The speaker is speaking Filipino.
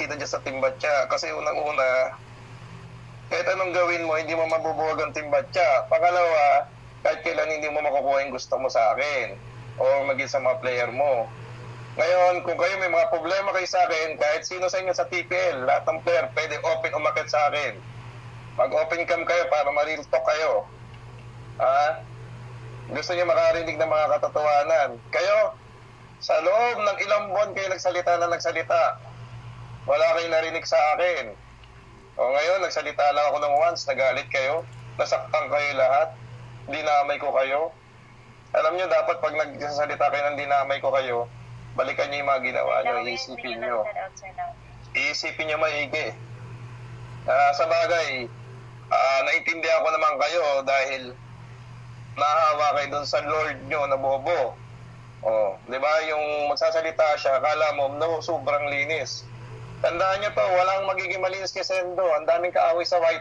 kita dyan sa Timbatya. Kasi unang-una, kahit anong gawin mo, hindi mo mabubuwag ang Timbatya. Pangalawa, kahit kailan hindi mo makukuha yung gusto mo sa akin o maging sa mga player mo. Ngayon, kung kayo may mga problema kayo sa akin, kahit sino sa inyo sa TPL, lahat ng player, pwede open umakit sa akin. Mag-open cam kayo para ma-real talk kayo. Gusto niyo makarinig ng mga katotohanan. Kayo, sa loob ng ilang buwan kayo nagsalita na nagsalita. Wala kayong narinig sa akin. O ngayon, nagsalita lang ako ng once, nagalit kayo, nasaktan kayo lahat, dinamay ko kayo. Alam niyo, dapat pag nagsasalita kayo ng dinamay ko kayo, balikan niyo yung mga ginawa niyo, iisipin niyo. Iisipin niyo maigi. Sa bagay, naintindihan ko naman kayo dahil nahawa kayo dun sa Lord nyo na bobo. Di ba? Yung magsasalita siya, akala mo, no, sobrang linis. Tandaan nyo to, walang magiging malinis kay Sendo. Ang daming kaaway sa White